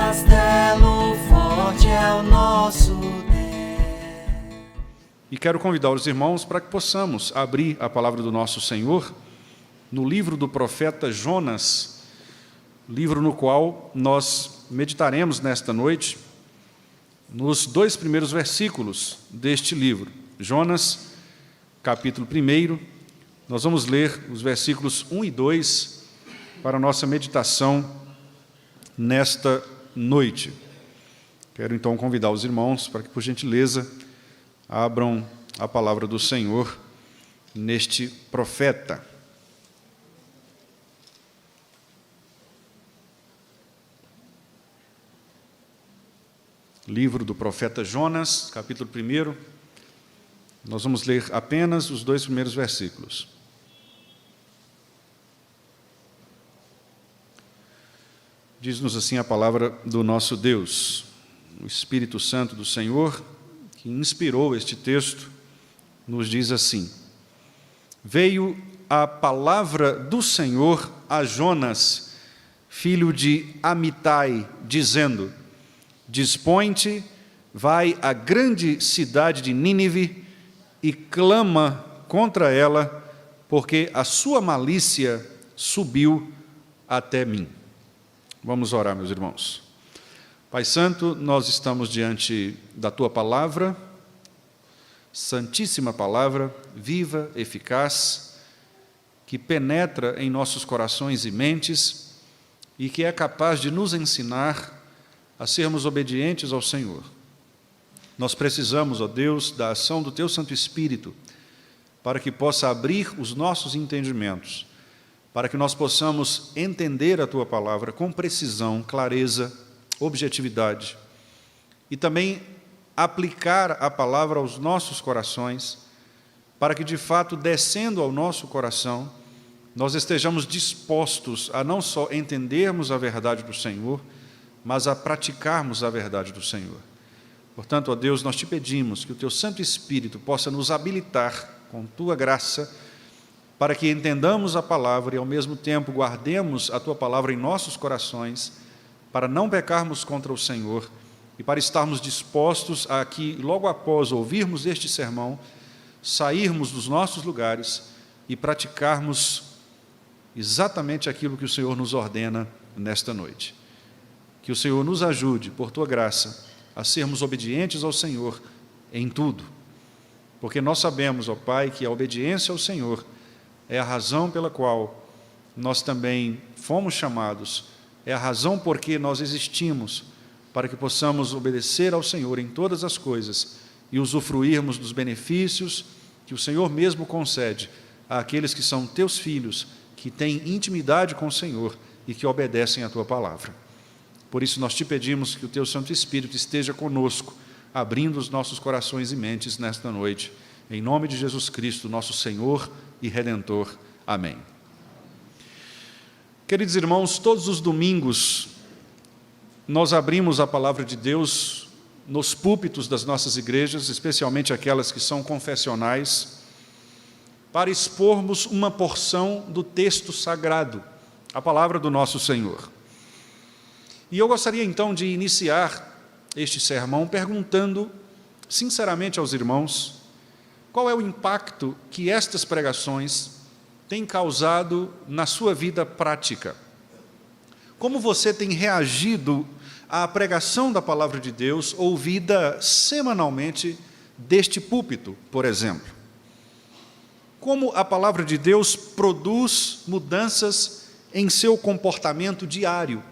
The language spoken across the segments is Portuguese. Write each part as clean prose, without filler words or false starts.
castelo forte é o nosso Deus. E quero convidar os irmãos para que possamos abrir a palavra do nosso Senhor no livro do profeta Jonas, livro no qual nós meditaremos nesta noite nos 2 primeiros versículos deste livro. Jonas, capítulo 1, nós vamos ler os versículos 1 e 2 para a nossa meditação nesta noite. Quero então convidar os irmãos para que, por gentileza, abram a palavra do Senhor neste profeta. Livro do profeta Jonas, capítulo 1. Nós vamos ler apenas os 2 primeiros versículos. Diz-nos assim a palavra do nosso Deus. O Espírito Santo do Senhor, que inspirou este texto, nos diz assim: Veio a palavra do Senhor a Jonas, filho de Amitai, dizendo: Dispõe-te, vai à grande cidade de Nínive e clama contra ela, porque a sua malícia subiu até mim. Vamos orar, meus irmãos. Pai Santo, nós estamos diante da Tua palavra, santíssima palavra, viva, eficaz, que penetra em nossos corações e mentes e que é capaz de nos ensinar a sermos obedientes ao Senhor. Nós precisamos, ó Deus, da ação do Teu Santo Espírito para que possa abrir os nossos entendimentos, para que nós possamos entender a Tua palavra com precisão, clareza, objetividade, e também aplicar a palavra aos nossos corações, para que, de fato, descendo ao nosso coração, nós estejamos dispostos a não só entendermos a verdade do Senhor, mas a praticarmos a verdade do Senhor. Portanto, ó Deus, nós te pedimos que o Teu Santo Espírito possa nos habilitar com Tua graça, para que entendamos a palavra e, ao mesmo tempo, guardemos a Tua palavra em nossos corações, para não pecarmos contra o Senhor e para estarmos dispostos a que, logo após ouvirmos este sermão, sairmos dos nossos lugares e praticarmos exatamente aquilo que o Senhor nos ordena nesta noite. Que o Senhor nos ajude, por Tua graça, a sermos obedientes ao Senhor em tudo, porque nós sabemos, ó Pai, que a obediência ao Senhor é a razão pela qual nós também fomos chamados, é a razão por que nós existimos, para que possamos obedecer ao Senhor em todas as coisas e usufruirmos dos benefícios que o Senhor mesmo concede àqueles que são Teus filhos, que têm intimidade com o Senhor e que obedecem à Tua palavra. Por isso nós te pedimos que o Teu Santo Espírito esteja conosco, abrindo os nossos corações e mentes nesta noite, em nome de Jesus Cristo, nosso Senhor e Redentor. Amém. Queridos irmãos, todos os domingos nós abrimos a palavra de Deus nos púlpitos das nossas igrejas, especialmente aquelas que são confessionais, para expormos uma porção do texto sagrado, a palavra do nosso Senhor. E eu gostaria então de iniciar este sermão perguntando sinceramente aos irmãos qual é o impacto que estas pregações têm causado na sua vida prática. Como você tem reagido à pregação da palavra de Deus ouvida semanalmente deste púlpito, por exemplo? Como a palavra de Deus produz mudanças em seu comportamento diário?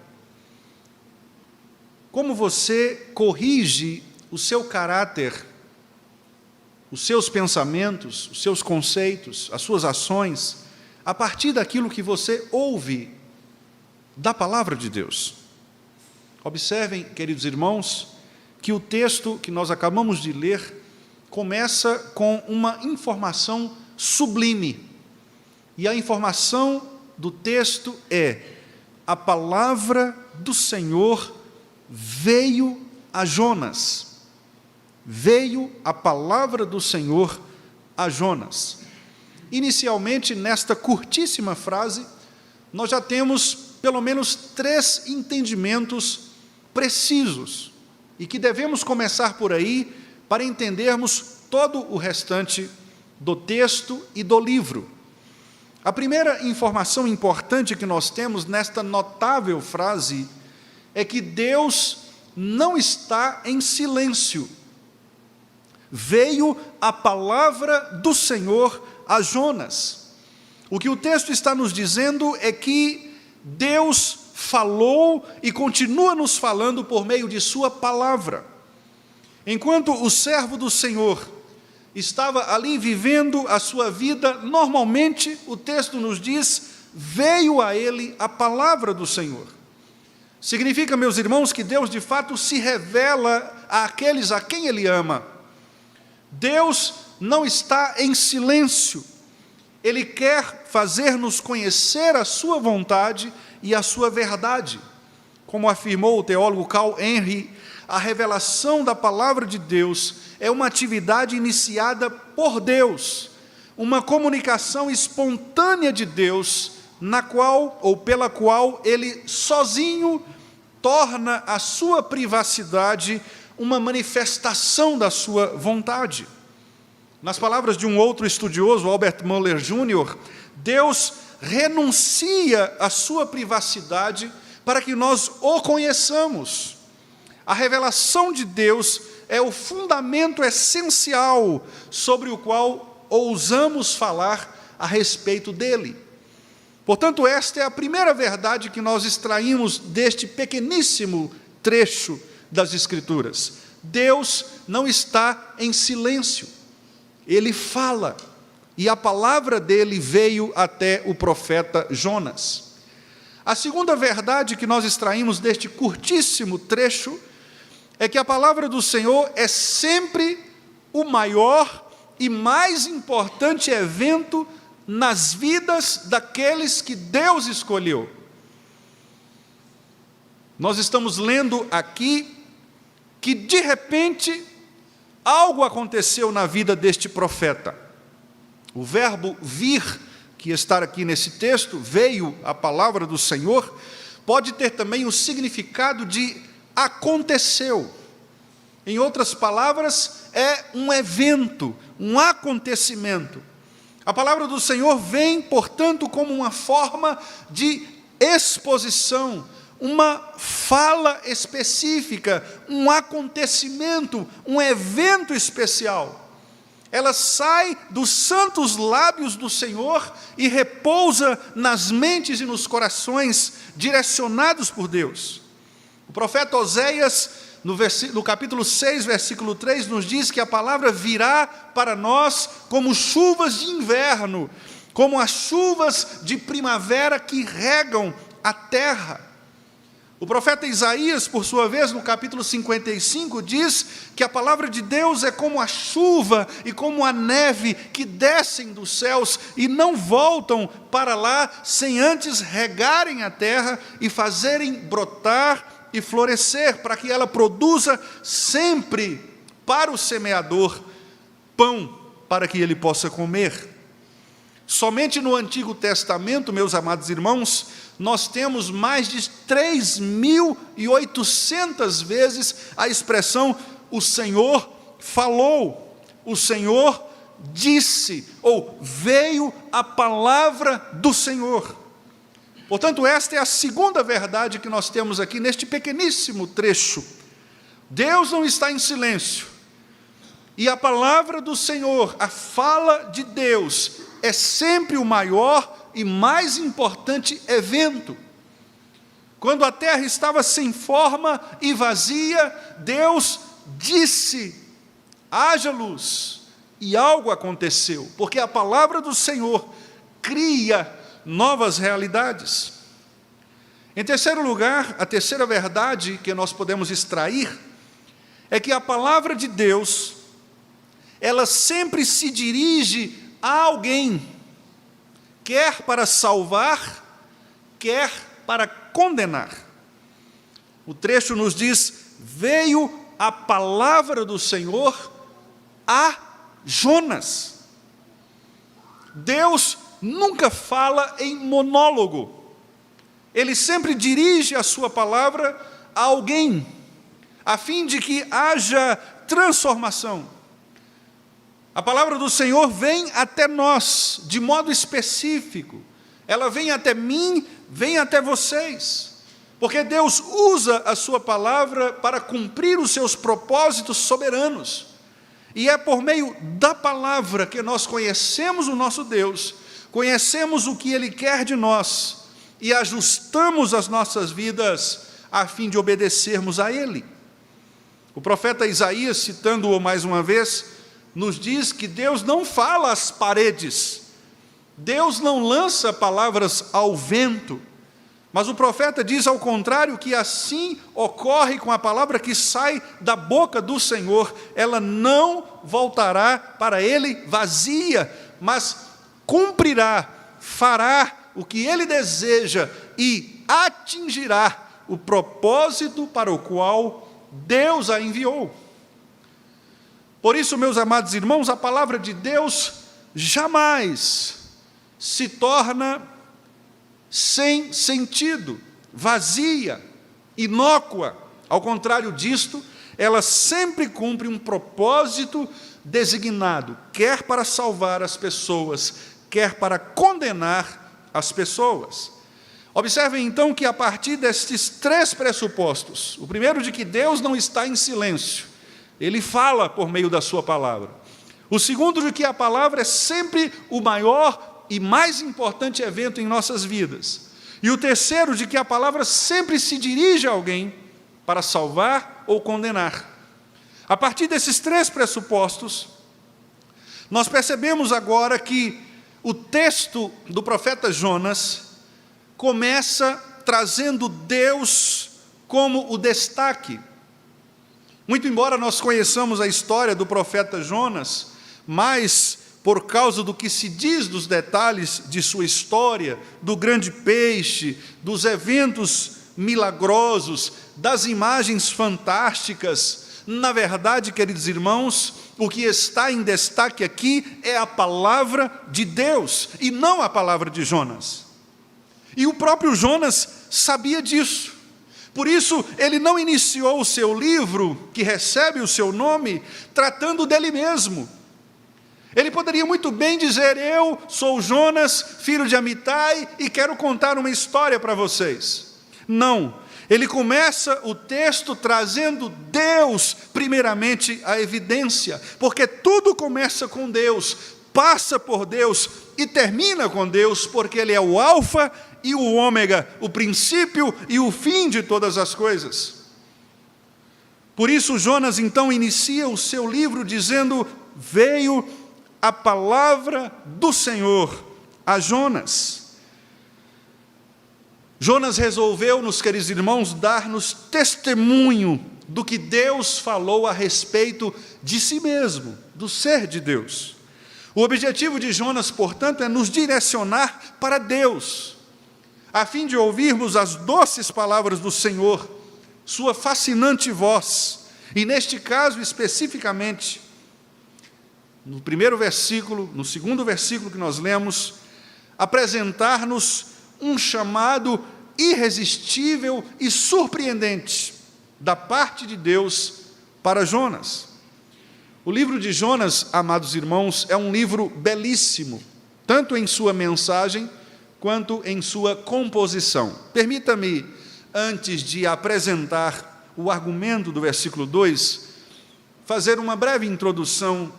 Como você corrige o seu caráter, os seus pensamentos, os seus conceitos, as suas ações, a partir daquilo que você ouve da palavra de Deus? Observem, queridos irmãos, que o texto que nós acabamos de ler começa com uma informação sublime. E a informação do texto é: a palavra do Senhor veio a Jonas. Veio a palavra do Senhor a Jonas. Inicialmente, nesta curtíssima frase, nós já temos pelo menos 3 entendimentos precisos e que devemos começar por aí para entendermos todo o restante do texto e do livro. A primeira informação importante que nós temos nesta notável frase é que Deus não está em silêncio. Veio a palavra do Senhor a Jonas. O que o texto está nos dizendo é que Deus falou e continua nos falando por meio de sua palavra. Enquanto o servo do Senhor estava ali vivendo a sua vida normalmente, o texto nos diz, veio a ele a palavra do Senhor. Significa, meus irmãos, que Deus de fato se revela àqueles a quem Ele ama. Deus não está em silêncio. Ele quer fazer-nos conhecer a sua vontade e a sua verdade. Como afirmou o teólogo Carl Henry, a revelação da palavra de Deus é uma atividade iniciada por Deus, uma comunicação espontânea de Deus, na qual ou pela qual Ele sozinho torna a sua privacidade uma manifestação da sua vontade. Nas palavras de um outro estudioso, Albert Mohler Jr., Deus renuncia à sua privacidade para que nós o conheçamos. A revelação de Deus é o fundamento essencial sobre o qual ousamos falar a respeito dele. Portanto, esta é a primeira verdade que nós extraímos deste pequeníssimo trecho das Escrituras. Deus não está em silêncio. Ele fala, e a palavra dele veio até o profeta Jonas. A segunda verdade que nós extraímos deste curtíssimo trecho é que a palavra do Senhor é sempre o maior e mais importante evento nas vidas daqueles que Deus escolheu. Nós estamos lendo aqui que, de repente, algo aconteceu na vida deste profeta. O verbo vir, que está aqui nesse texto, veio a palavra do Senhor, pode ter também o significado de aconteceu. Em outras palavras, é um evento, um acontecimento. A palavra do Senhor vem, portanto, como uma forma de exposição, uma fala específica, um acontecimento, um evento especial. Ela sai dos santos lábios do Senhor e repousa nas mentes e nos corações direcionados por Deus. O profeta Oséias, no capítulo 6, versículo 3, nos diz que a palavra virá para nós como chuvas de inverno, como as chuvas de primavera que regam a terra. O profeta Isaías, por sua vez, no capítulo 55, diz que a palavra de Deus é como a chuva e como a neve que descem dos céus e não voltam para lá sem antes regarem a terra e fazerem brotar e florescer, para que ela produza sempre para o semeador pão para que ele possa comer. Somente no Antigo Testamento, meus amados irmãos, nós temos mais de 3.800 vezes a expressão o Senhor falou, o Senhor disse, ou veio a palavra do Senhor. Portanto, esta é a segunda verdade que nós temos aqui neste pequeníssimo trecho. Deus não está em silêncio. E a palavra do Senhor, a fala de Deus, é sempre o maior e mais importante evento. Quando a terra estava sem forma e vazia, Deus disse, haja luz, e algo aconteceu, porque a palavra do Senhor cria novas realidades. Em terceiro lugar, a terceira verdade que nós podemos extrair é que a palavra de Deus, ela sempre se dirige a alguém, quer para salvar, quer para condenar. O trecho nos diz, veio a palavra do Senhor a Jonas. Deus nunca fala em monólogo. Ele sempre dirige a sua palavra a alguém. a fim de que haja transformação. A palavra do Senhor vem até nós, de modo específico. Ela vem até mim, vem até vocês. Porque Deus usa a sua palavra para cumprir os seus propósitos soberanos. E é por meio da palavra que nós conhecemos o nosso Deus, conhecemos o que Ele quer de nós e ajustamos as nossas vidas a fim de obedecermos a Ele. O profeta Isaías, citando-o mais uma vez, nos diz que Deus não fala às paredes, Deus não lança palavras ao vento, mas o profeta diz ao contrário, que assim ocorre com a palavra que sai da boca do Senhor, ela não voltará para Ele vazia, mas cumprirá, fará o que Ele deseja e atingirá o propósito para o qual Deus a enviou. Por isso, meus amados irmãos, a palavra de Deus jamais se torna sem sentido, vazia, inócua. Ao contrário disto, ela sempre cumpre um propósito designado, quer para salvar as pessoas, quer para condenar as pessoas. Observem então que a partir destes três pressupostos, o primeiro de que Deus não está em silêncio, Ele fala por meio da sua palavra. O segundo de que a palavra é sempre o maior e mais importante evento em nossas vidas. E o terceiro de que a palavra sempre se dirige a alguém para salvar ou condenar. A partir desses três pressupostos, nós percebemos agora que o texto do profeta Jonas começa trazendo Deus como o destaque. Muito embora nós conheçamos a história do profeta Jonas, mas por causa do que se diz dos detalhes de sua história, do grande peixe, dos eventos milagrosos, das imagens fantásticas, na verdade, queridos irmãos, o que está em destaque aqui é a palavra de Deus, e não a palavra de Jonas. E o próprio Jonas sabia disso. Por isso, ele não iniciou o seu livro, que recebe o seu nome, tratando dele mesmo. Ele poderia muito bem dizer: eu sou Jonas, filho de Amitai, e quero contar uma história para vocês. Não, ele começa o texto trazendo Deus, primeiramente, à evidência, porque tudo começa com Deus, passa por Deus e termina com Deus, porque Ele é o alfa e o ômega, o princípio e o fim de todas as coisas. Por isso, Jonas então inicia o seu livro dizendo: veio a palavra do Senhor a Jonas. Jonas resolveu, meus queridos irmãos, dar-nos testemunho do que Deus falou a respeito de si mesmo, do ser de Deus. O objetivo de Jonas, portanto, é nos direcionar para Deus, a fim de ouvirmos as doces palavras do Senhor, sua fascinante voz, e neste caso especificamente, no primeiro versículo, no segundo versículo que nós lemos, apresentar-nos um chamado irresistível e surpreendente da parte de Deus para Jonas. O livro de Jonas, amados irmãos, é um livro belíssimo, tanto em sua mensagem quanto em sua composição. Permita-me, antes de apresentar o argumento do versículo 2, fazer uma breve introdução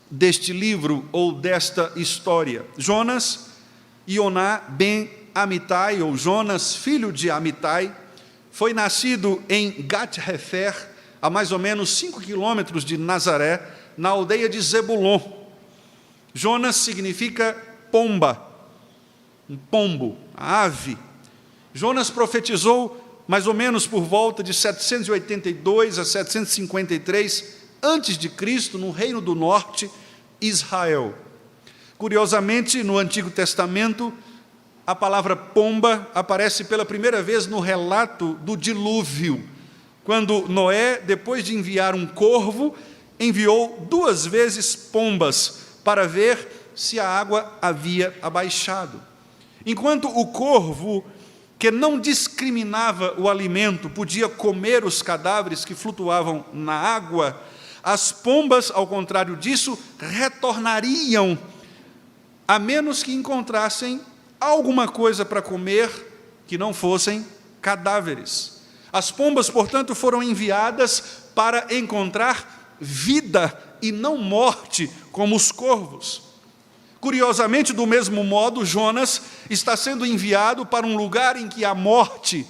deste livro ou desta história. Jonas, Ioná ben Amitai, ou Jonas, filho de Amitai, foi nascido em Gat-Hefer, a mais ou menos 5 quilômetros de Nazaré, na aldeia de Zebulon. Jonas significa pomba, um pombo, a ave. Jonas profetizou mais ou menos por volta de 782 a 753 antes de Cristo, no Reino do Norte, Israel. Curiosamente, no Antigo Testamento, a palavra pomba aparece pela primeira vez no relato do dilúvio, quando Noé, depois de enviar um corvo, enviou 2 vezes pombas para ver se a água havia abaixado. Enquanto o corvo que não discriminava o alimento, podia comer os cadáveres que flutuavam na água, as pombas, ao contrário disso, retornariam, a menos que encontrassem alguma coisa para comer que não fossem cadáveres. As pombas, portanto, foram enviadas para encontrar vida e não morte, como os corvos. Curiosamente, do mesmo modo, Jonas está sendo enviado para um lugar em que há morte,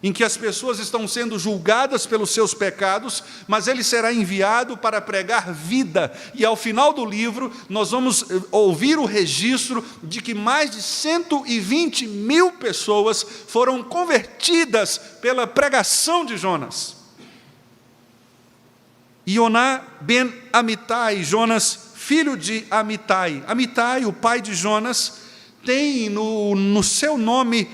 em que as pessoas estão sendo julgadas pelos seus pecados, mas ele será enviado para pregar vida. E ao final do livro, nós vamos ouvir o registro de que mais de 120 mil pessoas foram convertidas pela pregação de Jonas. Ioná ben Amitai, Jonas, filho de Amitai. Amitai, o pai de Jonas, tem no seu nome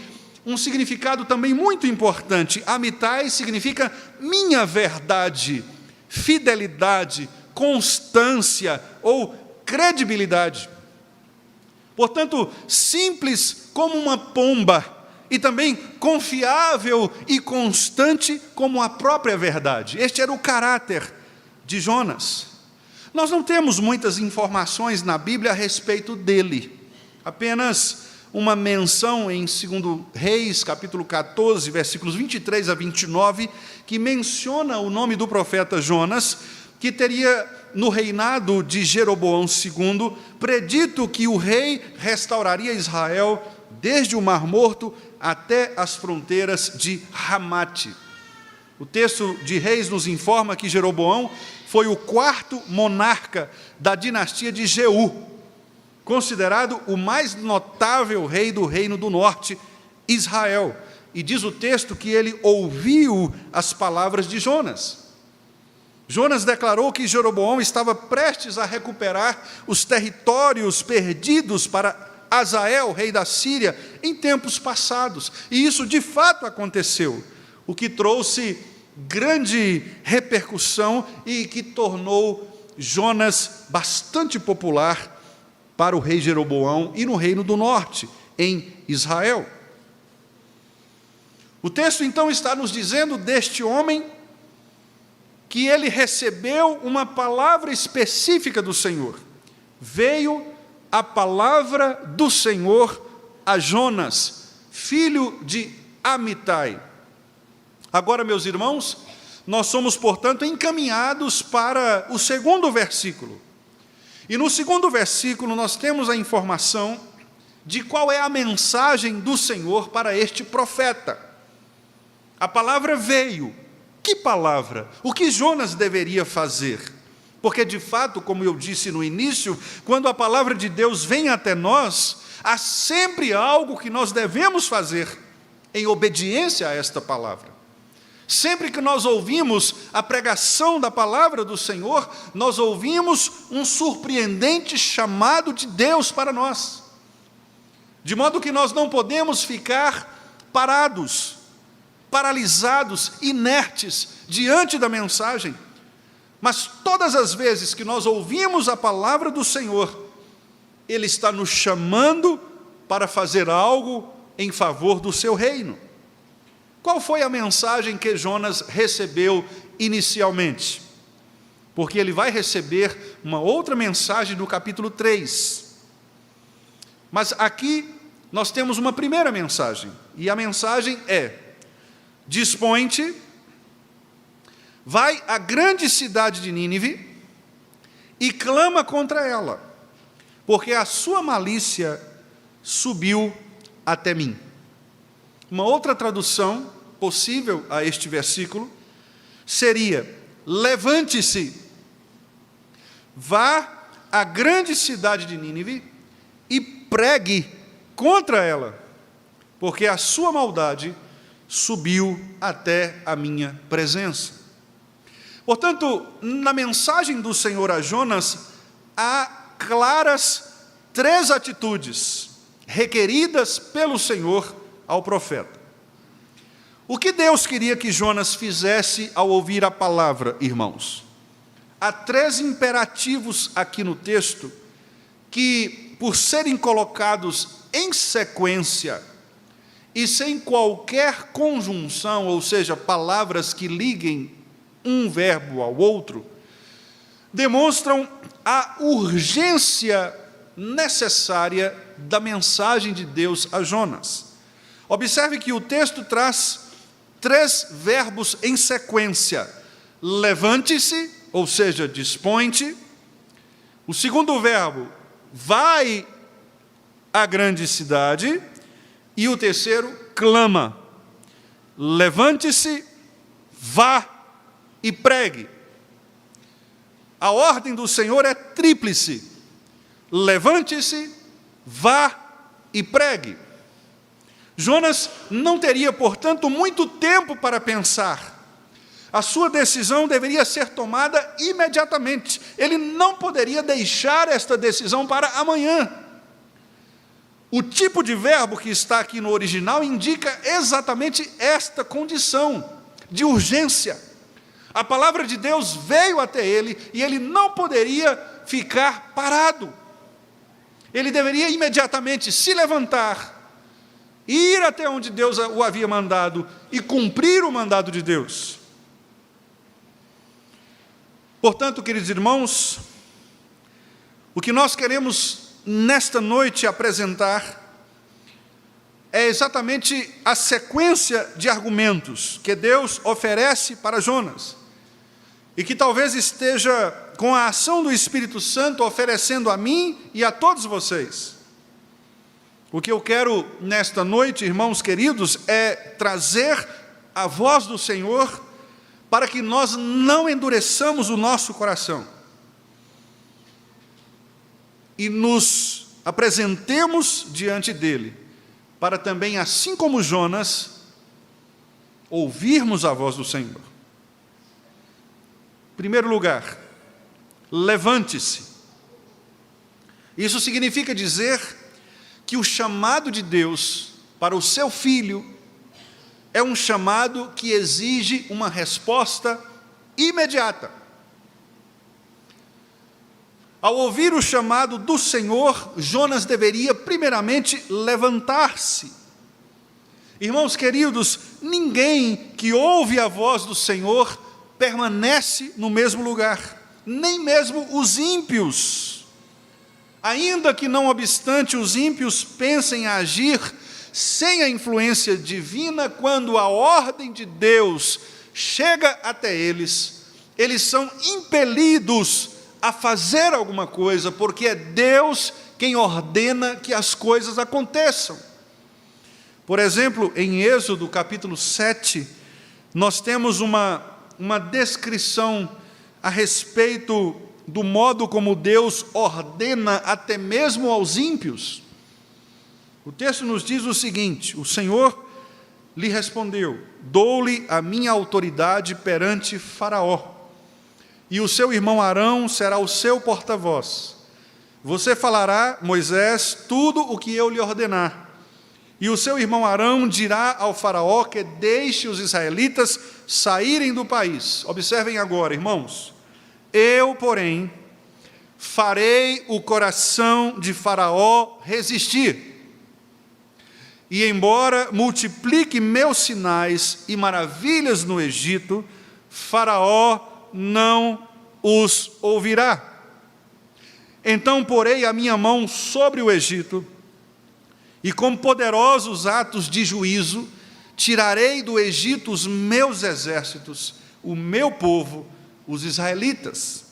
um significado também muito importante. Amitai significa minha verdade, fidelidade, constância ou credibilidade. Portanto, simples como uma pomba e também confiável e constante como a própria verdade. Este era o caráter de Jonas. Nós não temos muitas informações na Bíblia a respeito dele, apenas uma menção em 2 Reis, capítulo 14, versículos 23 a 29, que menciona o nome do profeta Jonas, que teria, no reinado de Jeroboão II, predito que o rei restauraria Israel desde o Mar Morto até as fronteiras de Ramate. O texto de Reis nos informa que Jeroboão foi o quarto monarca da dinastia de Jeú, considerado o mais notável rei do Reino do Norte, Israel. E diz o texto que ele ouviu as palavras de Jonas. Jonas declarou que Jeroboão estava prestes a recuperar os territórios perdidos para Hazael, rei da Síria, em tempos passados. E isso de fato aconteceu, o que trouxe grande repercussão e que tornou Jonas bastante popular para o rei Jeroboão e no Reino do Norte, em Israel. O texto então está nos dizendo deste homem que ele recebeu uma palavra específica do Senhor. Veio a palavra do Senhor a Jonas, filho de Amitai. Agora, meus irmãos, nós somos, portanto, encaminhados para o segundo versículo. E no segundo versículo nós temos a informação de qual é a mensagem do Senhor para este profeta. A palavra veio. Que palavra? O que Jonas deveria fazer? Porque, de fato, como eu disse no início, quando a palavra de Deus vem até nós, há sempre algo que nós devemos fazer em obediência a esta palavra. Sempre que nós ouvimos a pregação da palavra do Senhor, nós ouvimos um surpreendente chamado de Deus para nós. De modo que nós não podemos ficar parados, paralisados, inertes diante da mensagem. Mas todas as vezes que nós ouvimos a palavra do Senhor, Ele está nos chamando para fazer algo em favor do seu reino. Qual foi a mensagem que Jonas recebeu inicialmente? Porque ele vai receber uma outra mensagem no capítulo 3. Mas aqui nós temos uma primeira mensagem, e a mensagem é: dispõe-te, vai à grande cidade de Nínive e clama contra ela, porque a sua malícia subiu até mim. Uma outra tradução possível a este versículo seria: levante-se, vá à grande cidade de Nínive e pregue contra ela, porque a sua maldade subiu até a minha presença. Portanto, na mensagem do Senhor a Jonas, há claras 3 atitudes requeridas pelo Senhor ao profeta. O que Deus queria que Jonas fizesse ao ouvir a palavra, irmãos? Há 3 imperativos aqui no texto que, por serem colocados em sequência, e sem qualquer conjunção, ou seja, palavras que liguem um verbo ao outro, demonstram a urgência necessária da mensagem de Deus a Jonas. Observe que o texto traz 3 verbos em sequência: levante-se, ou seja, dispõe-te. O segundo verbo, vai à grande cidade. E o terceiro, clama. Levante-se, vá e pregue. A ordem do Senhor é tríplice: levante-se, vá e pregue. Jonas não teria, portanto, muito tempo para pensar. A sua decisão deveria ser tomada imediatamente. Ele não poderia deixar esta decisão para amanhã. O tipo de verbo que está aqui no original indica exatamente esta condição de urgência. A palavra de Deus veio até ele e ele não poderia ficar parado. Ele deveria imediatamente se levantar, ir até onde Deus o havia mandado e cumprir o mandado de Deus. Portanto, queridos irmãos, o que nós queremos nesta noite apresentar é exatamente a sequência de argumentos que Deus oferece para Jonas e que talvez esteja, com a ação do Espírito Santo, oferecendo a mim e a todos vocês. O que eu quero nesta noite, irmãos queridos, é trazer a voz do Senhor para que nós não endureçamos o nosso coração e nos apresentemos diante dele, para também, assim como Jonas, ouvirmos a voz do Senhor. Em primeiro lugar, levante-se. Isso significa dizer que o chamado de Deus para o seu filho é um chamado que exige uma resposta imediata. Ao ouvir o chamado do Senhor, Jonas deveria primeiramente levantar-se. Irmãos queridos, ninguém que ouve a voz do Senhor permanece no mesmo lugar, nem mesmo os ímpios. Ainda que não obstante os ímpios pensem agir sem a influência divina, quando a ordem de Deus chega até eles, eles são impelidos a fazer alguma coisa, porque é Deus quem ordena que as coisas aconteçam. Por exemplo, em Êxodo capítulo 7, nós temos uma descrição a respeito do modo como Deus ordena até mesmo aos ímpios. O texto nos diz o seguinte: o Senhor lhe respondeu: dou-lhe a minha autoridade perante Faraó, e o seu irmão Arão será o seu porta-voz. Você falará, Moisés, tudo o que eu lhe ordenar. E o seu irmão Arão dirá ao Faraó que deixe os israelitas saírem do país. Observem agora, irmãos. Eu, porém, farei o coração de Faraó resistir. E embora multiplique meus sinais e maravilhas no Egito, Faraó não os ouvirá. Então porei a minha mão sobre o Egito, e com poderosos atos de juízo, tirarei do Egito os meus exércitos, o meu povo, os israelitas.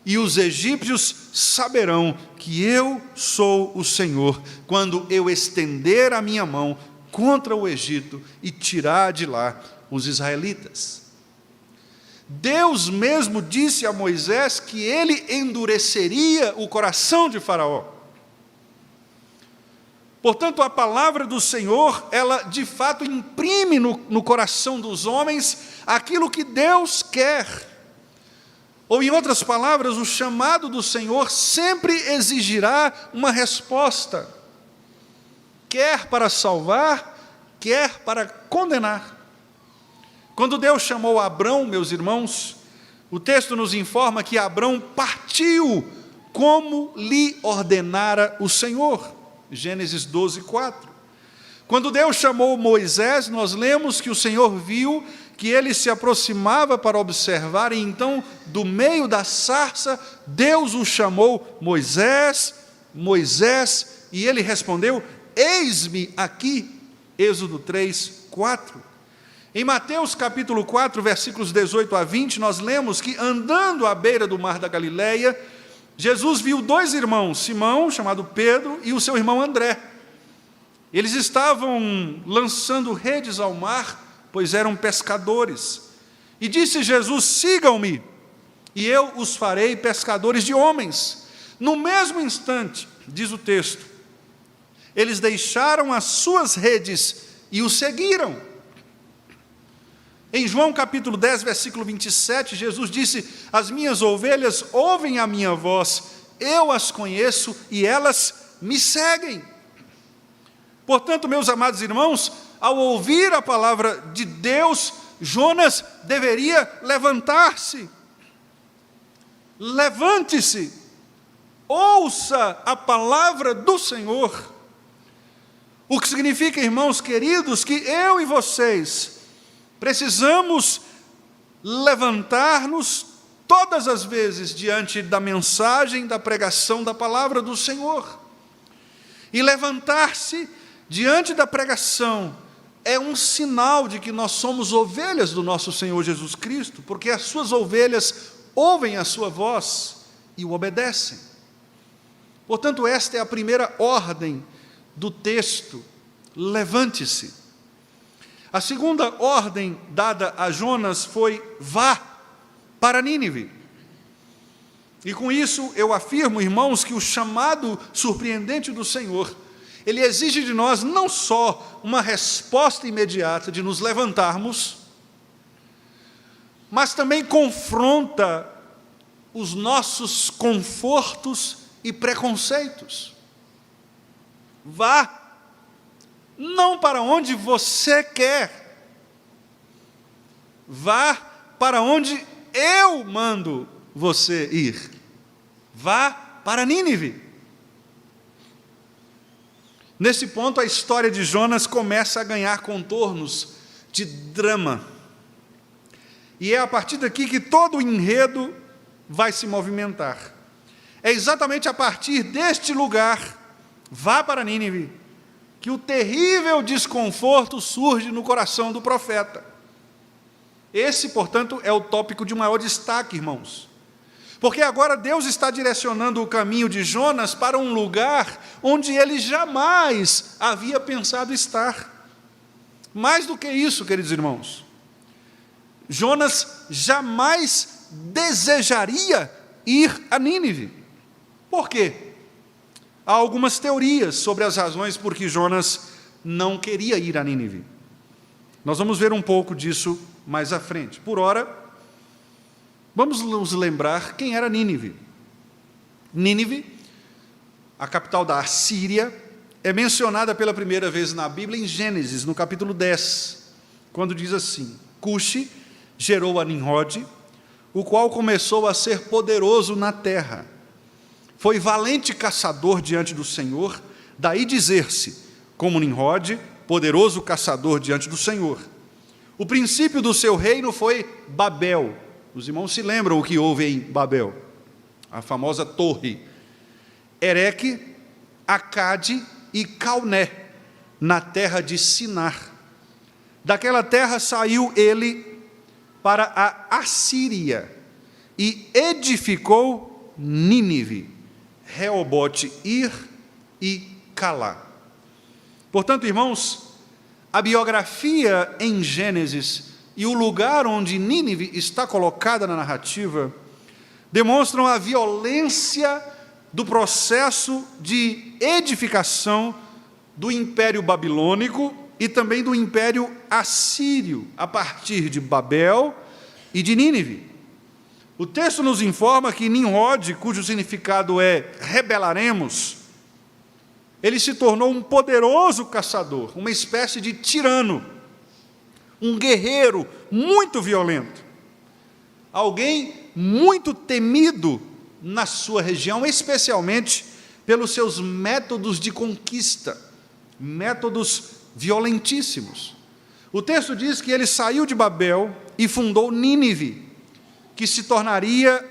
E os egípcios saberão que eu sou o Senhor, quando eu estender a minha mão contra o Egito e tirar de lá os israelitas. Deus mesmo disse a Moisés que ele endureceria o coração de Faraó. Portanto, a palavra do Senhor, ela de fato imprime no coração dos homens aquilo que Deus quer. Ou, em outras palavras, o chamado do Senhor sempre exigirá uma resposta, quer para salvar, quer para condenar. Quando Deus chamou Abrão, meus irmãos, o texto nos informa que Abrão partiu como lhe ordenara o Senhor. Gênesis 12, 4. Quando Deus chamou Moisés, nós lemos que o Senhor viu que ele se aproximava para observar, e então, do meio da sarça, Deus o chamou: Moisés, Moisés, e ele respondeu: eis-me aqui. Êxodo 3, 4. Em Mateus capítulo 4, versículos 18 a 20, nós lemos que, andando à beira do mar da Galileia, Jesus viu dois irmãos, Simão, chamado Pedro, e o seu irmão André. Eles estavam lançando redes ao mar, pois eram pescadores. E disse Jesus: sigam-me, e eu os farei pescadores de homens. No mesmo instante, diz o texto, eles deixaram as suas redes e o seguiram. Em João capítulo 10, versículo 27, Jesus disse: as minhas ovelhas ouvem a minha voz, eu as conheço e elas me seguem. Portanto, meus amados irmãos, ao ouvir a palavra de Deus, Jonas deveria levantar-se. Levante-se, ouça a palavra do Senhor. O que significa, irmãos queridos, que eu e vocês precisamos levantar-nos todas as vezes diante da mensagem, da pregação da palavra do Senhor. E levantar-se diante da pregação é um sinal de que nós somos ovelhas do nosso Senhor Jesus Cristo, porque as suas ovelhas ouvem a sua voz e o obedecem. Portanto, esta é a primeira ordem do texto: levante-se. A segunda ordem dada a Jonas foi: vá para Nínive. E com isso eu afirmo, irmãos, que o chamado surpreendente do Senhor, ele exige de nós não só uma resposta imediata de nos levantarmos, mas também confronta os nossos confortos e preconceitos. Vá, não para onde você quer, vá para onde eu mando você ir. Vá para Nínive. Nesse ponto, a história de Jonas começa a ganhar contornos de drama. E é a partir daqui que todo o enredo vai se movimentar. É exatamente a partir deste lugar, vá para Nínive, que o terrível desconforto surge no coração do profeta. Esse, portanto, é o tópico de maior destaque, irmãos. Porque agora Deus está direcionando o caminho de Jonas para um lugar onde ele jamais havia pensado estar. Mais do que isso, queridos irmãos, Jonas jamais desejaria ir a Nínive. Por quê? Há algumas teorias sobre as razões por que Jonas não queria ir a Nínive. Nós vamos ver um pouco disso mais à frente. Por ora, vamos nos lembrar quem era Nínive. Nínive, a capital da Assíria, é mencionada pela primeira vez na Bíblia em Gênesis, no capítulo 10, quando diz assim: Cuxi gerou a Nimrode, o qual começou a ser poderoso na terra. Foi valente caçador diante do Senhor, daí dizer-se, como Nimrode, poderoso caçador diante do Senhor. O princípio do seu reino foi Babel. Os irmãos se lembram o que houve em Babel? A famosa torre. Ereque, Acade e Calné, na terra de Sinar. Daquela terra saiu ele para a Assíria e edificou Nínive, Reobote-ir e Calá. Portanto, irmãos, a biografia em Gênesis e o lugar onde Nínive está colocada na narrativa demonstram a violência do processo de edificação do Império Babilônico e também do Império Assírio, a partir de Babel e de Nínive. O texto nos informa que Nimrode, cujo significado é rebelaremos, ele se tornou um poderoso caçador, uma espécie de tirano, um guerreiro muito violento, alguém muito temido na sua região, especialmente pelos seus métodos de conquista, métodos violentíssimos. O texto diz que ele saiu de Babel e fundou Nínive, que se tornaria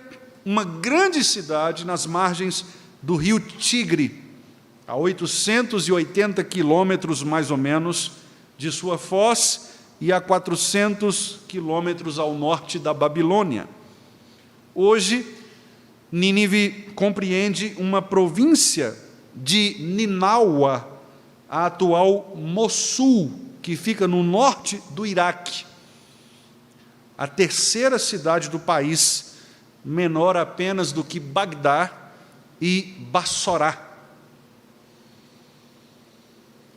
uma grande cidade nas margens do rio Tigre, a 880 quilômetros, mais ou menos, de sua foz e a 400 quilômetros ao norte da Babilônia. Hoje, Nínive compreende uma província de Ninaua, a atual Mossul, que fica no norte do Iraque, a terceira cidade do país, menor apenas do que Bagdá e Bassorá.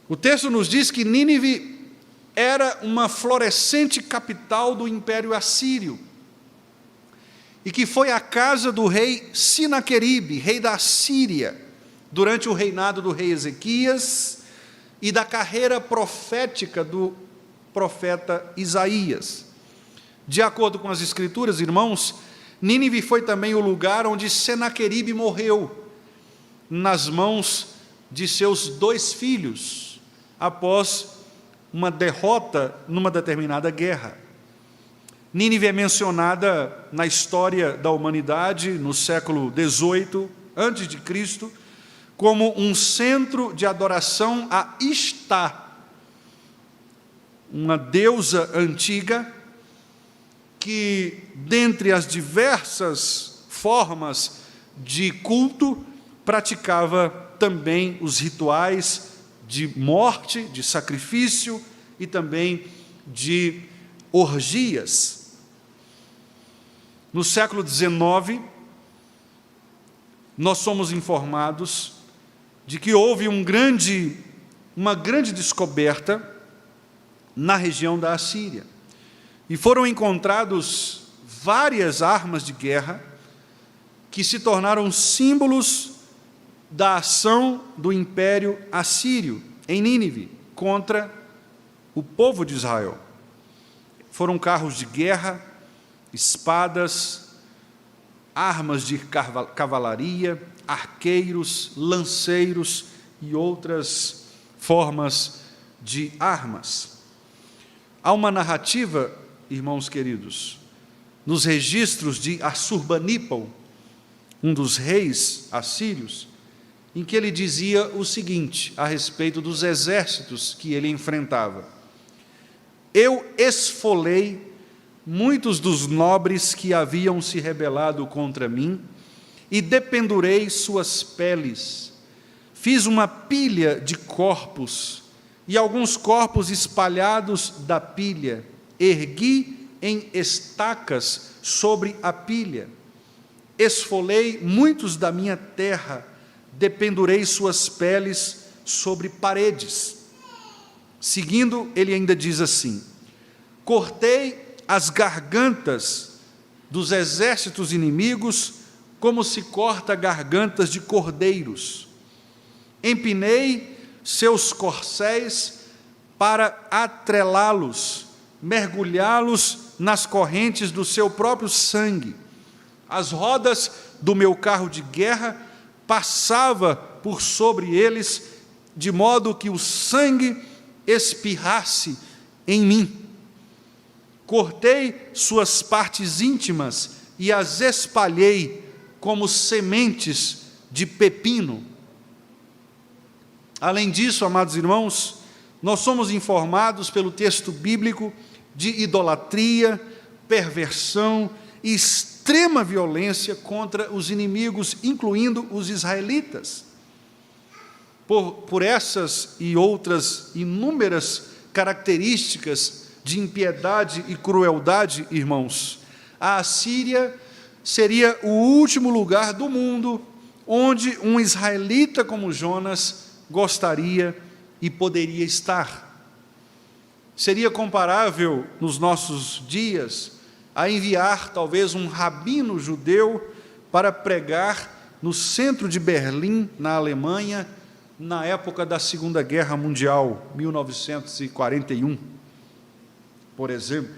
O texto nos diz que Nínive era uma florescente capital do Império Assírio, e que foi a casa do rei Sinaqueribe, rei da Assíria, durante o reinado do rei Ezequias e da carreira profética do profeta Isaías. De acordo com as Escrituras, irmãos, Nínive foi também o lugar onde Senaqueribe morreu, nas mãos de seus 2 filhos, após uma derrota numa determinada guerra. Nínive é mencionada na história da humanidade, no século XVIII a.C., como um centro de adoração a Istá, uma deusa antiga que, dentre as diversas formas de culto, praticava também os rituais de morte, de sacrifício e também de orgias. No século XIX, nós somos informados de que houve uma grande descoberta na região da Assíria, e foram encontrados várias armas de guerra que se tornaram símbolos da ação do Império Assírio em Nínive contra o povo de Israel. Foram carros de guerra, espadas, armas de cavalaria, arqueiros, lanceiros e outras formas de armas. Há uma narrativa, irmãos queridos, nos registros de Assurbanipal, um dos reis assírios, em que ele dizia o seguinte a respeito dos exércitos que ele enfrentava: eu esfolei muitos dos nobres que haviam se rebelado contra mim e dependurei suas peles. Fiz uma pilha de corpos e alguns corpos espalhados da pilha ergui em estacas sobre a pilha. Esfolei muitos da minha terra, dependurei suas peles sobre paredes. Seguindo, ele ainda diz assim: cortei as gargantas dos exércitos inimigos como se corta gargantas de cordeiros. Empinei seus corcéis para atrelá-los, mergulhá-los nas correntes do seu próprio sangue. As rodas do meu carro de guerra passava por sobre eles, de modo que o sangue espirrasse em mim. Cortei suas partes íntimas e as espalhei como sementes de pepino. Além disso, amados irmãos, nós somos informados pelo texto bíblico de idolatria, perversão e extrema violência contra os inimigos, incluindo os israelitas. Por essas e outras inúmeras características de impiedade e crueldade, irmãos, a Assíria seria o último lugar do mundo onde um israelita como Jonas gostaria e poderia estar. Seria comparável, nos nossos dias, a enviar talvez um rabino judeu para pregar no centro de Berlim, na Alemanha, na época da Segunda Guerra Mundial, 1941, por exemplo.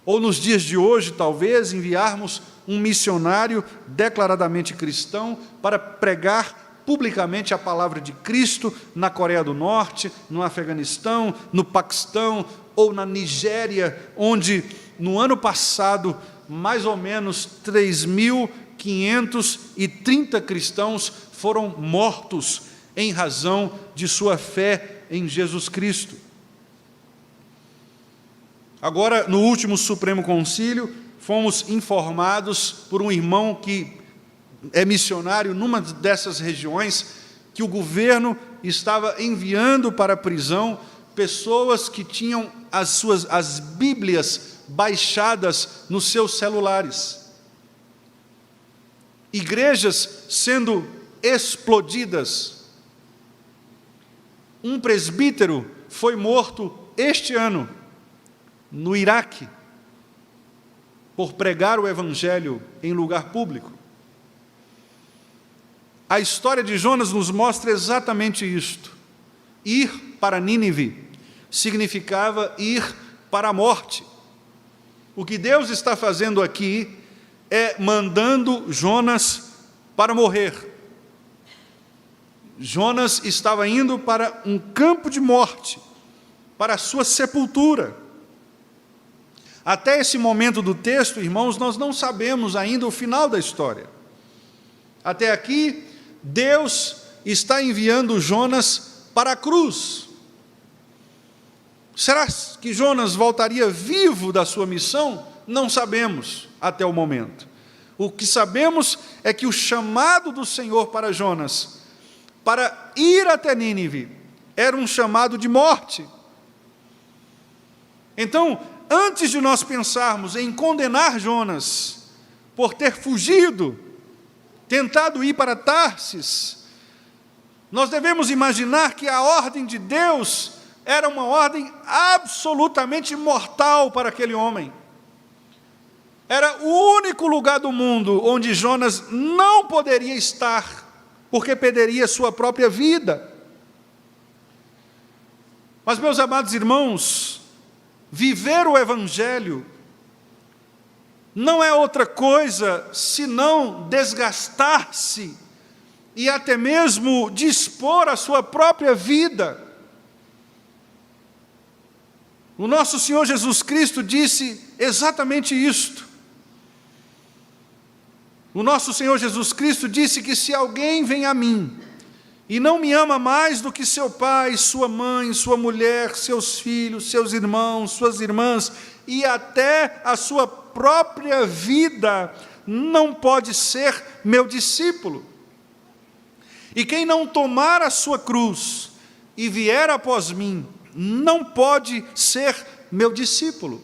Ou nos dias de hoje, talvez, enviarmos um missionário declaradamente cristão para pregar publicamente a palavra de Cristo na Coreia do Norte, no Afeganistão, no Paquistão ou na Nigéria, onde no ano passado mais ou menos 3.530 cristãos foram mortos em razão de sua fé em Jesus Cristo. Agora, no último Supremo Concílio, fomos informados por um irmão que é missionário numa dessas regiões, que o governo estava enviando para a prisão pessoas que tinham as Bíblias baixadas nos seus celulares. Igrejas sendo explodidas. Um presbítero foi morto este ano, no Iraque, por pregar o Evangelho em lugar público. A história de Jonas nos mostra exatamente isto. Ir para Nínive significava ir para a morte. O que Deus está fazendo aqui é mandando Jonas para morrer. Jonas estava indo para um campo de morte, para a sua sepultura. Até esse momento do texto, irmãos, nós não sabemos ainda o final da história. Até aqui, Deus está enviando Jonas para a cruz. Será que Jonas voltaria vivo da sua missão? Não sabemos até o momento. O que sabemos é que o chamado do Senhor para Jonas, para ir até Nínive, era um chamado de morte. Então, antes de nós pensarmos em condenar Jonas por ter fugido, tentado ir para Tarsis, nós devemos imaginar que a ordem de Deus era uma ordem absolutamente mortal para aquele homem. Era o único lugar do mundo onde Jonas não poderia estar, porque perderia sua própria vida. Mas, meus amados irmãos, viver o Evangelho não é outra coisa senão desgastar-se e até mesmo dispor a sua própria vida. O nosso Senhor Jesus Cristo disse exatamente isto. O nosso Senhor Jesus Cristo disse que se alguém vem a mim e não me ama mais do que seu pai, sua mãe, sua mulher, seus filhos, seus irmãos, suas irmãs e até a sua própria vida, não pode ser meu discípulo. E quem não tomar a sua cruz e vier após mim, não pode ser meu discípulo.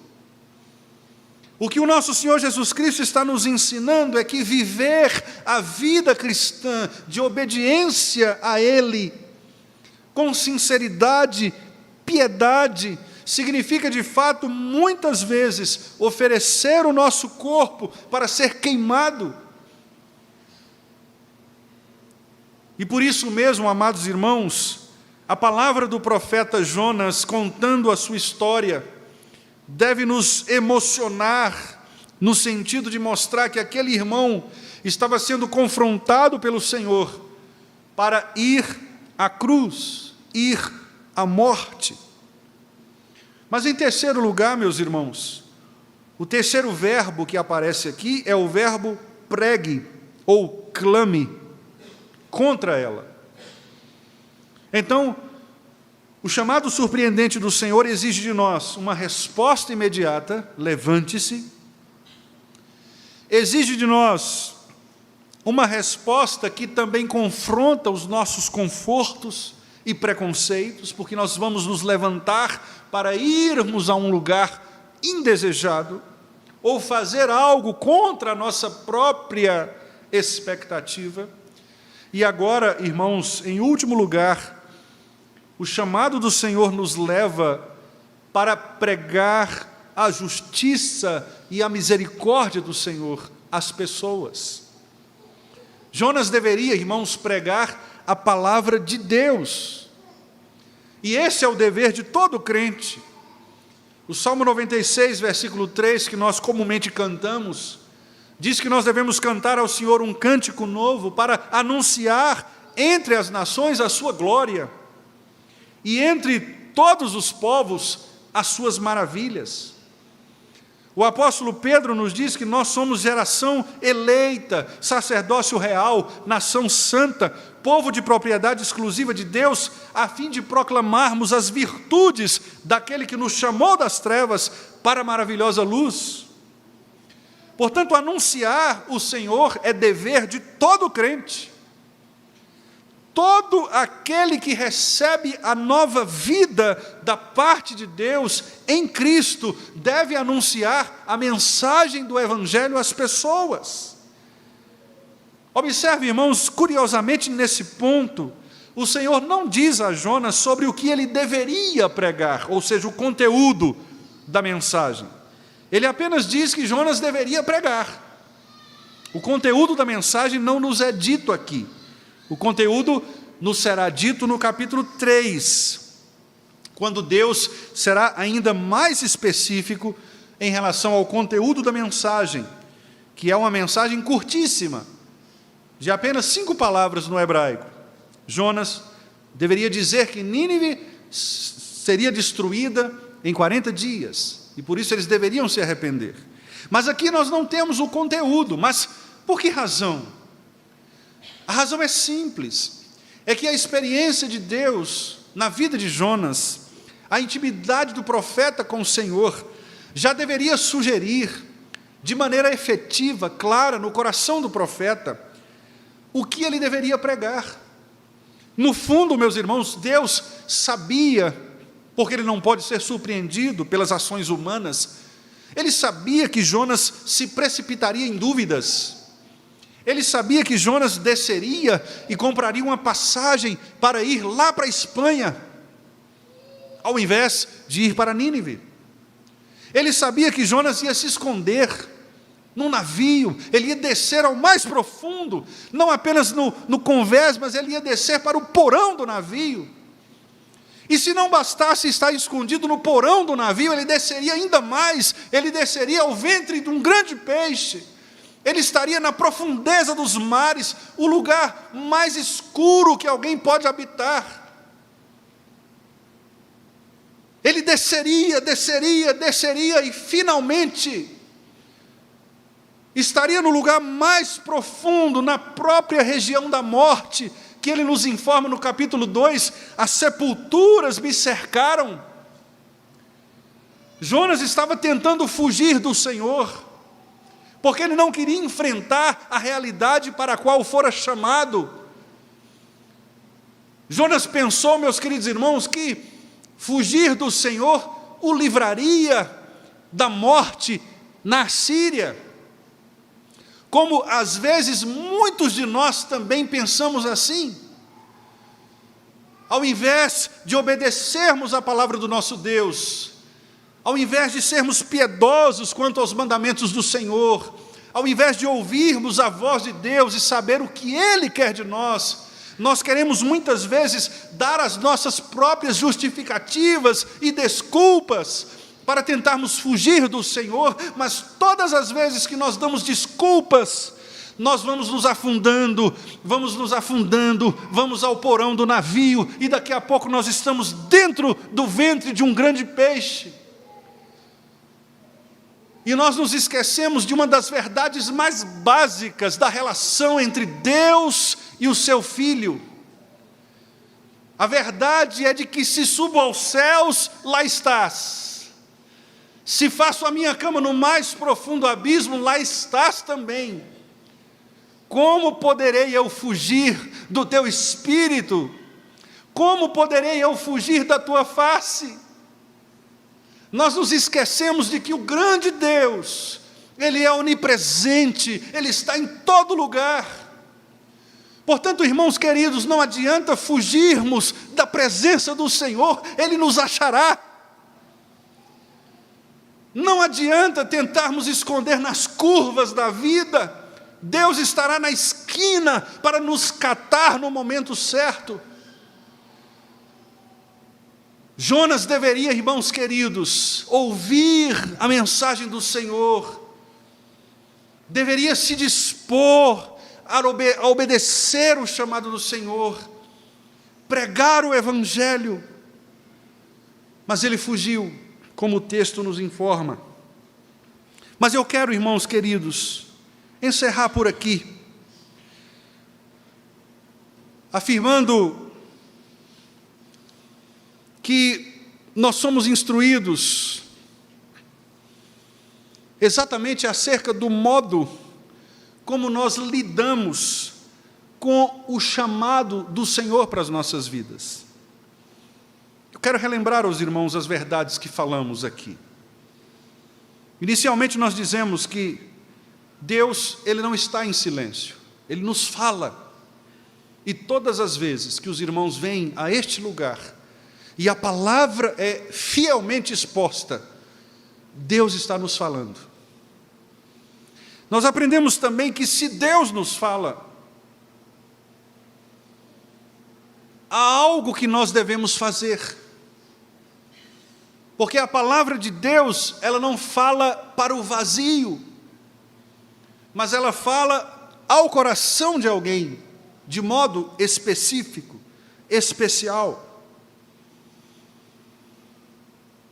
O que o nosso Senhor Jesus Cristo está nos ensinando é que viver a vida cristã de obediência a Ele, com sinceridade, piedade, significa de fato, muitas vezes, oferecer o nosso corpo para ser queimado. E por isso mesmo, amados irmãos, a palavra do profeta Jonas, contando a sua história, deve nos emocionar, no sentido de mostrar que aquele irmão estava sendo confrontado pelo Senhor para ir à cruz, ir à morte. Mas em terceiro lugar, meus irmãos, o terceiro verbo que aparece aqui é o verbo pregue, ou clame, contra ela. Então, o chamado surpreendente do Senhor exige de nós uma resposta imediata, levante-se. Exige de nós uma resposta que também confronta os nossos confortos e preconceitos, porque nós vamos nos levantar para irmos a um lugar indesejado, ou fazer algo contra a nossa própria expectativa. E agora, irmãos, em último lugar, o chamado do Senhor nos leva para pregar a justiça e a misericórdia do Senhor às pessoas. Jonas deveria, irmãos, pregar a palavra de Deus. E esse é o dever de todo crente. O Salmo 96, versículo 3, que nós comumente cantamos, diz que nós devemos cantar ao Senhor um cântico novo para anunciar entre as nações a sua glória, e entre todos os povos as suas maravilhas. O apóstolo Pedro nos diz que nós somos geração eleita, sacerdócio real, nação santa, povo de propriedade exclusiva de Deus, a fim de proclamarmos as virtudes daquele que nos chamou das trevas para a maravilhosa luz. Portanto, anunciar o Senhor é dever de todo crente. Todo aquele que recebe a nova vida da parte de Deus em Cristo deve anunciar a mensagem do Evangelho às pessoas. Observe, irmãos, curiosamente nesse ponto, o Senhor não diz a Jonas sobre o que ele deveria pregar, ou seja, o conteúdo da mensagem. Ele apenas diz que Jonas deveria pregar. O conteúdo da mensagem não nos é dito aqui. O conteúdo nos será dito no capítulo 3, quando Deus será ainda mais específico em relação ao conteúdo da mensagem, que é uma mensagem curtíssima, de apenas 5 palavras no hebraico. Jonas deveria dizer que Nínive seria destruída em 40 dias, e por isso eles deveriam se arrepender. Mas aqui nós não temos o conteúdo, mas por que razão? A razão é simples, é que a experiência de Deus na vida de Jonas, a intimidade do profeta com o Senhor, já deveria sugerir, de maneira efetiva, clara, no coração do profeta, o que ele deveria pregar. No fundo, meus irmãos, Deus sabia, porque ele não pode ser surpreendido pelas ações humanas, ele sabia que Jonas se precipitaria em dúvidas. Ele sabia que Jonas desceria e compraria uma passagem para ir lá para a Espanha, ao invés de ir para Nínive. Ele sabia que Jonas ia se esconder num navio, ele ia descer ao mais profundo, não apenas no convés, mas ele ia descer para o porão do navio. E se não bastasse estar escondido no porão do navio, ele desceria ainda mais, ele desceria ao ventre de um grande peixe. Ele estaria na profundeza dos mares, o lugar mais escuro que alguém pode habitar. Ele desceria e finalmente estaria no lugar mais profundo, na própria região da morte, que ele nos informa no capítulo 2, as sepulturas me cercaram. Jonas estava tentando fugir do Senhor, porque ele não queria enfrentar a realidade para a qual fora chamado. Jonas pensou, meus queridos irmãos, que fugir do Senhor o livraria da morte na Síria. Como às vezes muitos de nós também pensamos assim. Ao invés de obedecermos a palavra do nosso Deus, ao invés de sermos piedosos quanto aos mandamentos do Senhor, ao invés de ouvirmos a voz de Deus e saber o que Ele quer de nós, nós queremos muitas vezes dar as nossas próprias justificativas e desculpas para tentarmos fugir do Senhor, mas todas as vezes que nós damos desculpas, nós vamos nos afundando, vamos ao porão do navio, e daqui a pouco nós estamos dentro do ventre de um grande peixe. E nós nos esquecemos de uma das verdades mais básicas da relação entre Deus e o seu Filho. A verdade é de que se subo aos céus, lá estás. Se faço a minha cama no mais profundo abismo, lá estás também. Como poderei eu fugir do teu espírito? Como poderei eu fugir da tua face? Nós nos esquecemos de que o grande Deus, Ele é onipresente, Ele está em todo lugar. Portanto, irmãos queridos, não adianta fugirmos da presença do Senhor, Ele nos achará. Não adianta tentarmos esconder nas curvas da vida, Deus estará na esquina para nos catar no momento certo. Jonas deveria, irmãos queridos, ouvir a mensagem do Senhor, deveria se dispor a obedecer o chamado do Senhor, pregar o Evangelho, mas ele fugiu, como o texto nos informa. Mas eu quero, irmãos queridos, encerrar por aqui, afirmando que nós somos instruídos exatamente acerca do modo como nós lidamos com o chamado do Senhor para as nossas vidas. Eu quero relembrar aos irmãos as verdades que falamos aqui. Inicialmente nós dizemos que Deus, Ele não está em silêncio, Ele nos fala. E todas as vezes que os irmãos vêm a este lugar, e a palavra é fielmente exposta, Deus está nos falando. Nós aprendemos também que se Deus nos fala, há algo que nós devemos fazer. Porque a palavra de Deus, ela não fala para o vazio, mas ela fala ao coração de alguém, de modo específico, especial.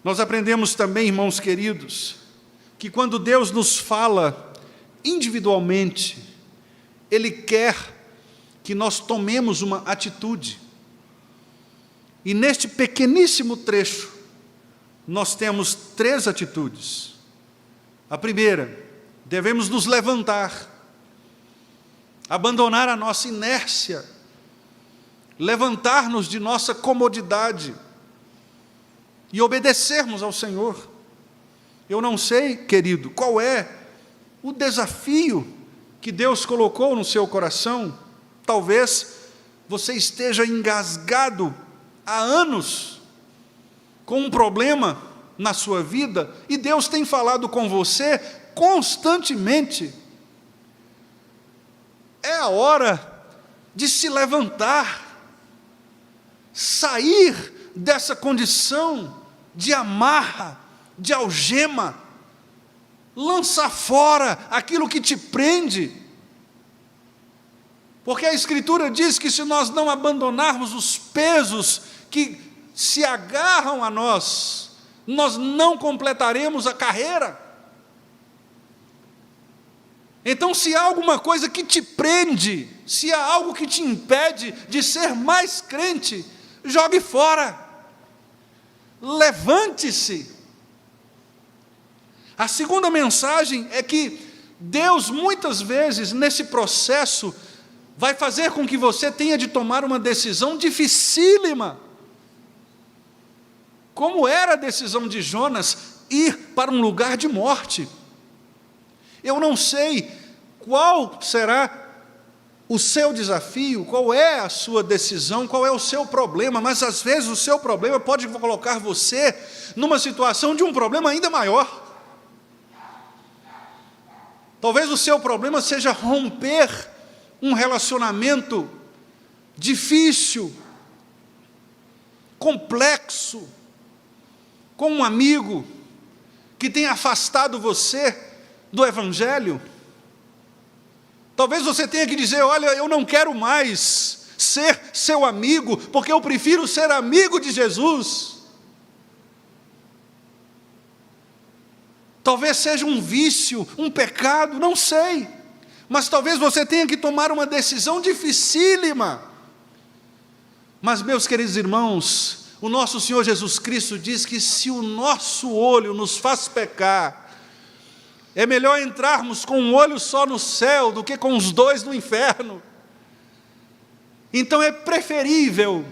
Nós aprendemos também, irmãos queridos, que quando Deus nos fala individualmente, Ele quer que nós tomemos uma atitude. E neste pequeníssimo trecho, nós temos 3 atitudes. A primeira, devemos nos levantar, abandonar a nossa inércia, levantar-nos de nossa comodidade e obedecermos ao Senhor. Eu não sei, querido, qual é o desafio que Deus colocou no seu coração. Talvez você esteja engasgado há anos com um problema na sua vida e Deus tem falado com você constantemente. É a hora de se levantar, sair dessa condição de amarra, de algema, lançar fora aquilo que te prende. Porque a Escritura diz que se nós não abandonarmos os pesos que se agarram a nós, nós não completaremos a carreira. Então, se há alguma coisa que te prende, se há algo que te impede de ser mais crente, jogue fora. Levante-se. A segunda mensagem é que Deus, muitas vezes, nesse processo, vai fazer com que você tenha de tomar uma decisão dificílima. Como era a decisão de Jonas ir para um lugar de morte. Eu não sei qual será o seu desafio, qual é a sua decisão, qual é o seu problema, mas às vezes o seu problema pode colocar você numa situação de um problema ainda maior. Talvez o seu problema seja romper um relacionamento difícil, complexo, com um amigo que tem afastado você do Evangelho. Talvez você tenha que dizer: olha, eu não quero mais ser seu amigo, porque eu prefiro ser amigo de Jesus. Talvez seja um vício, um pecado, não sei. Mas talvez você tenha que tomar uma decisão dificílima. Mas, meus queridos irmãos, o nosso Senhor Jesus Cristo diz que se o nosso olho nos faz pecar, é melhor entrarmos com um olho só no céu do que com os 2 no inferno. Então é preferível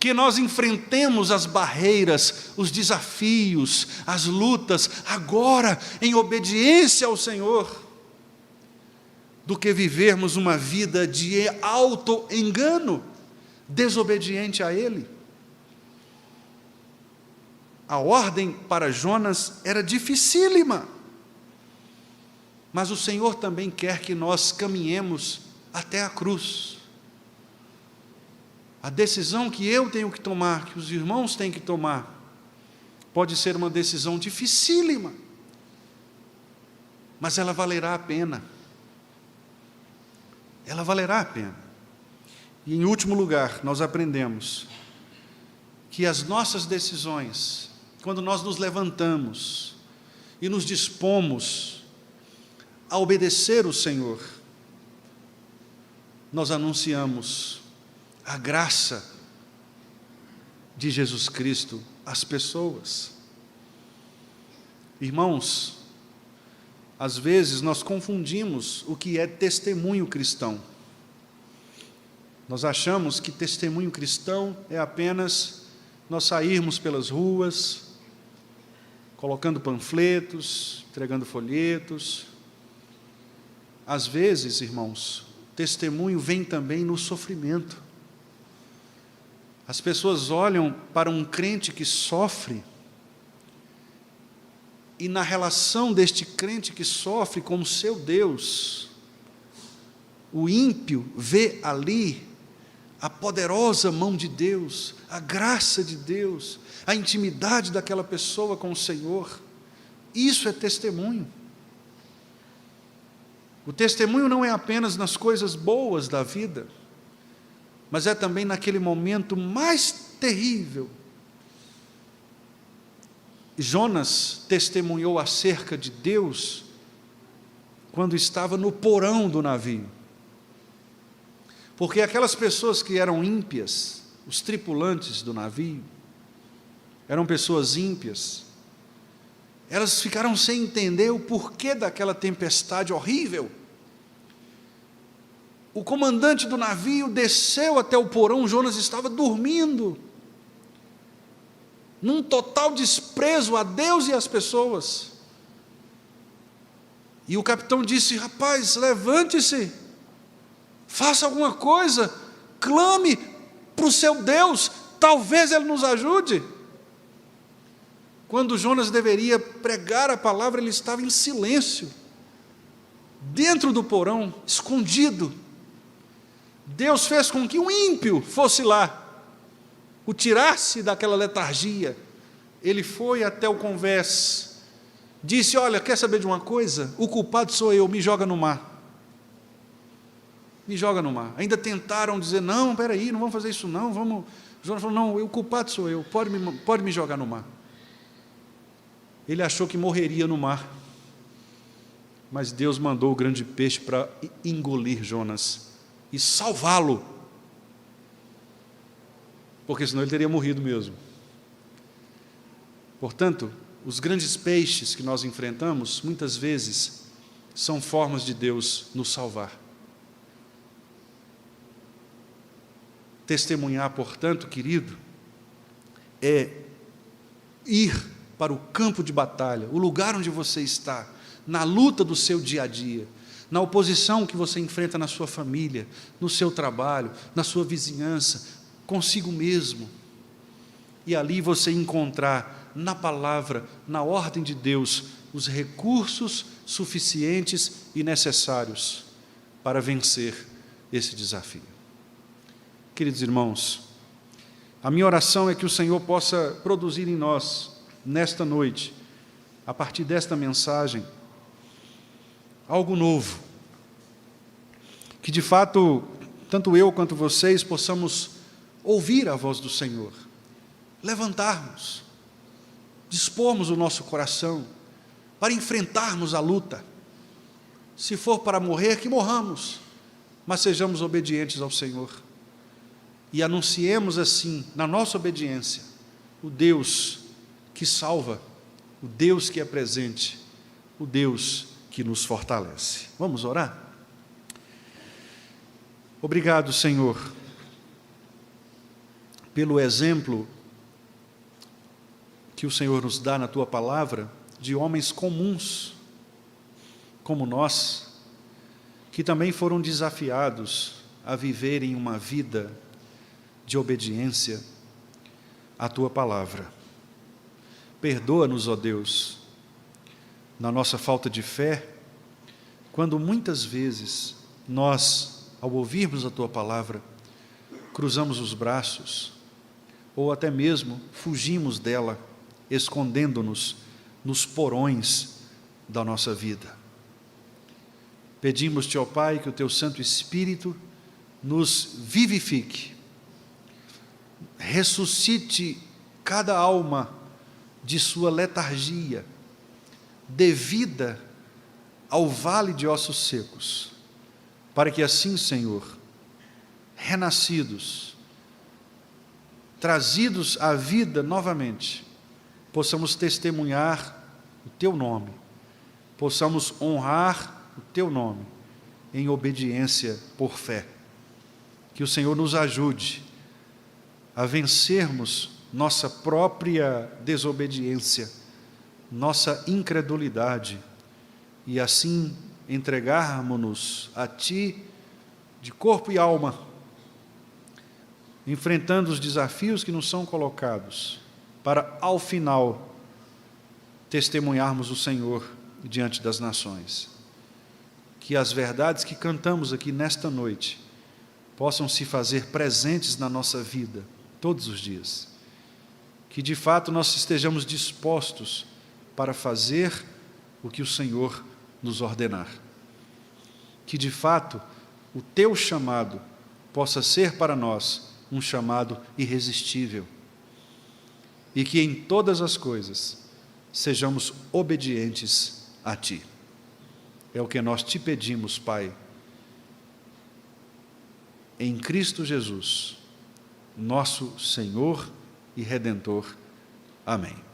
que nós enfrentemos as barreiras, os desafios, as lutas, agora em obediência ao Senhor, do que vivermos uma vida de auto-engano, desobediente a Ele. A ordem para Jonas era dificílima, mas o Senhor também quer que nós caminhemos até a cruz. A decisão que eu tenho que tomar, que os irmãos têm que tomar, pode ser uma decisão dificílima, mas ela valerá a pena. ela valerá a pena. E em último lugar, nós aprendemos que as nossas decisões, quando nós nos levantamos e nos dispomos a obedecer o Senhor, nós anunciamos a graça de Jesus Cristo às pessoas. Irmãos, às vezes nós confundimos o que é testemunho cristão. Nós achamos que testemunho cristão é apenas nós sairmos pelas ruas, colocando panfletos, entregando folhetos. Às vezes, irmãos, testemunho vem também no sofrimento. As pessoas olham para um crente que sofre, e na relação deste crente que sofre com o seu Deus, o ímpio vê ali a poderosa mão de Deus, a graça de Deus, a intimidade daquela pessoa com o Senhor. Isso é testemunho. O testemunho não é apenas nas coisas boas da vida, mas é também naquele momento mais terrível. Jonas testemunhou acerca de Deus quando estava no porão do navio. Porque aquelas pessoas que eram ímpias, os tripulantes do navio, eram pessoas ímpias, elas ficaram sem entender o porquê daquela tempestade horrível. O comandante do navio desceu até o porão, Jonas estava dormindo, num total desprezo a Deus e às pessoas. E o capitão disse: rapaz, levante-se, faça alguma coisa, clame para o seu Deus, talvez Ele nos ajude. Quando Jonas deveria pregar a palavra, ele estava em silêncio, dentro do porão, escondido. Deus fez com que um ímpio fosse lá, o tirasse daquela letargia. Ele foi até o convés, disse: olha, quer saber de uma coisa? O culpado sou eu, me joga no mar. Me joga no mar. Ainda tentaram dizer: não, espera aí, não vamos fazer isso não, vamos. Jonas falou: não, o culpado sou eu, pode me jogar no mar. Ele achou que morreria no mar, mas Deus mandou o grande peixe para engolir Jonas e salvá-lo, porque senão ele teria morrido mesmo. Portanto, os grandes peixes que nós enfrentamos, muitas vezes, são formas de Deus nos salvar. Testemunhar, portanto, querido, é ir para o campo de batalha, o lugar onde você está, na luta do seu dia a dia, na oposição que você enfrenta na sua família, no seu trabalho, na sua vizinhança, consigo mesmo. E ali você encontrar na palavra, na ordem de Deus, os recursos suficientes e necessários para vencer esse desafio. Queridos irmãos, a minha oração é que o Senhor possa produzir em nós, nesta noite, a partir desta mensagem, algo novo, que de fato, tanto eu quanto vocês possamos ouvir a voz do Senhor, levantarmos, dispormos o nosso coração para enfrentarmos a luta. Se for para morrer, que morramos, mas sejamos obedientes ao Senhor e anunciemos assim, na nossa obediência, o Deus que salva, o Deus que é presente, o Deus que nos fortalece. Vamos orar? Obrigado, Senhor, pelo exemplo que o Senhor nos dá na Tua palavra, de homens comuns, como nós, que também foram desafiados a viverem uma vida de obediência à Tua palavra. Perdoa-nos, ó Deus, na nossa falta de fé, quando muitas vezes nós, ao ouvirmos a Tua palavra, cruzamos os braços, ou até mesmo fugimos dela, escondendo-nos nos porões da nossa vida. Pedimos-te, ó Pai, que o teu Santo Espírito nos vivifique, ressuscite cada alma de sua letargia, devida ao vale de ossos secos, para que assim, Senhor, renascidos, trazidos à vida novamente, possamos testemunhar o teu nome, possamos honrar o teu nome em obediência por fé. Que o Senhor nos ajude a vencermos nossa própria desobediência, nossa incredulidade, e assim entregarmos-nos a Ti de corpo e alma, enfrentando os desafios que nos são colocados, para, ao final, testemunharmos o Senhor diante das nações. Que as verdades que cantamos aqui nesta noite possam se fazer presentes na nossa vida, todos os dias. Que, de fato, nós estejamos dispostos para fazer o que o Senhor nos ordenar. Que, de fato, o teu chamado possa ser para nós um chamado irresistível. E que em todas as coisas sejamos obedientes a Ti. É o que nós te pedimos, Pai, em Cristo Jesus, nosso Senhor e Redentor. Amém.